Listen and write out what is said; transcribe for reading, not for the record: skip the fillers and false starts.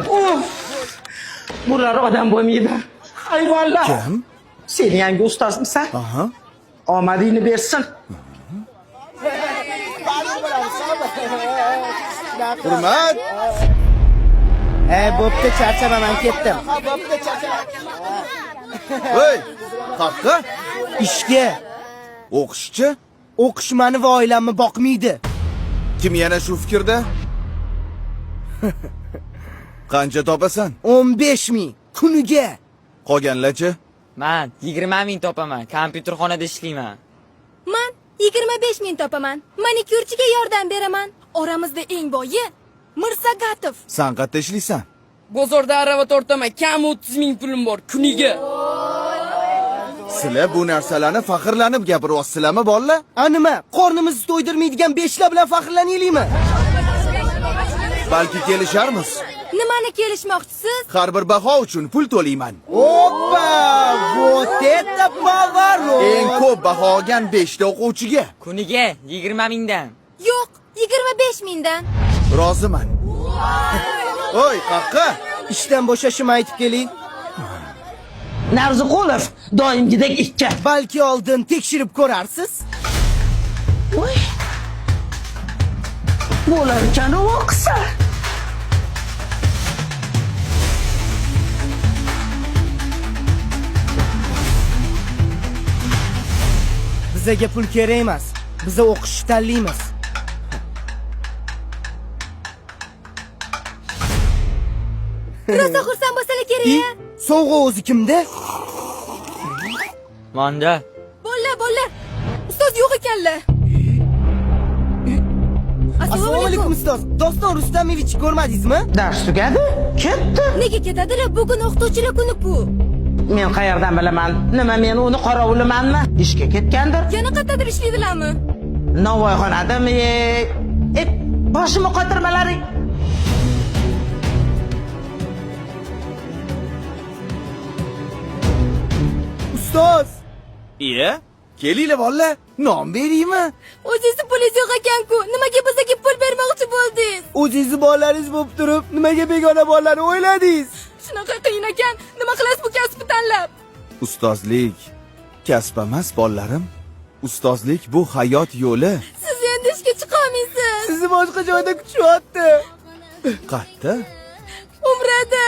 Of! Bular odam bo'lmaydi. Hayvonlar. Kim? Sen yangi ustozmisan? Aha. Omadingni bersin. Hurmat. Bo'pti, charchaman, ketdim. Voy, qaqqa? Ishga. O'qishchi? O'qish meni va oilamni boqmaydi. Kim yana shu fikrda? Qancha topasan? 15 ming kuniga. Qolganlarchi? Men 20 ming topaman. Kompyuterxonada ishlayman. Men 25 ming topaman. Manikyurchiga yordam beraman. Oramizda eng boyi Mirsagatov. Sen qayerda ishlaysan? Bozorda arava tortaman. Kam 30 ming pulim bor kuniga. Sizlar bu narsalarni faxrlanib gapiryapsizlarmi, bolalar? Nima? Qornimizni to'ydirmaydigan beshlar bilan faxrlanaylikmi? Balki kelisharmiz. Nimani kelishmoqchisiz? Har bir baho uchun pul to'layman. Oppa! Вот это поворот! Eng ko'p baho olgan 5 ta o'quvchiga Kuniga 20 mingdan. Yo'q, 25 mingdan. roziman. Oy, qaqqa? Ishdan bo'shashimni aytib keling. Narziqulov doimgidek ikki. Balki oldin tekshirib ko'rarsiz. Voy. Bo'lar ekan o'qisa. Bizga pul kerak emas. Biz o'qishni tanlaymiz. Rosa xursand bo'lsalar kerak. Sovg'a o'zi kimda? Manda. Bo'lla. Ustoz yo'q ekanlar. Assalomu alaykum ustoz. Doston Rustamovich ko'rmadingizmi? Dars tugadi. Ketdi. Nega ketadilar? Bugun o'qituvchilar kuni-ku. Men qayerdan bilaman? Nima men uni qorovulimanmi? Ishga ketgandir. Yana qayerdadir ishlaydilarmi? Navoiyxonadami? Boshimni qotirmalaring. Ustoz, Iya? Kelinglar bolalar, non beraymi? O'zingizni pulingiz yo'q ekan-ku. Nimaga bizga pul bermoqchi bo'ldingiz? o'zingizni bolalaringiz bo'lib turib, nimaga begona bolalarni o'yladingiz? Shunaqa qiyin ekan. Nima qilasiz bu kasbni tanlab? Ustozlik kasb emas, bolalarim. Ustozlik bu hayot yo'li. Siz endi ishga chiqolmaysiz. Sizni boshqa joyda kutishyapti. Qayerda? Umrada.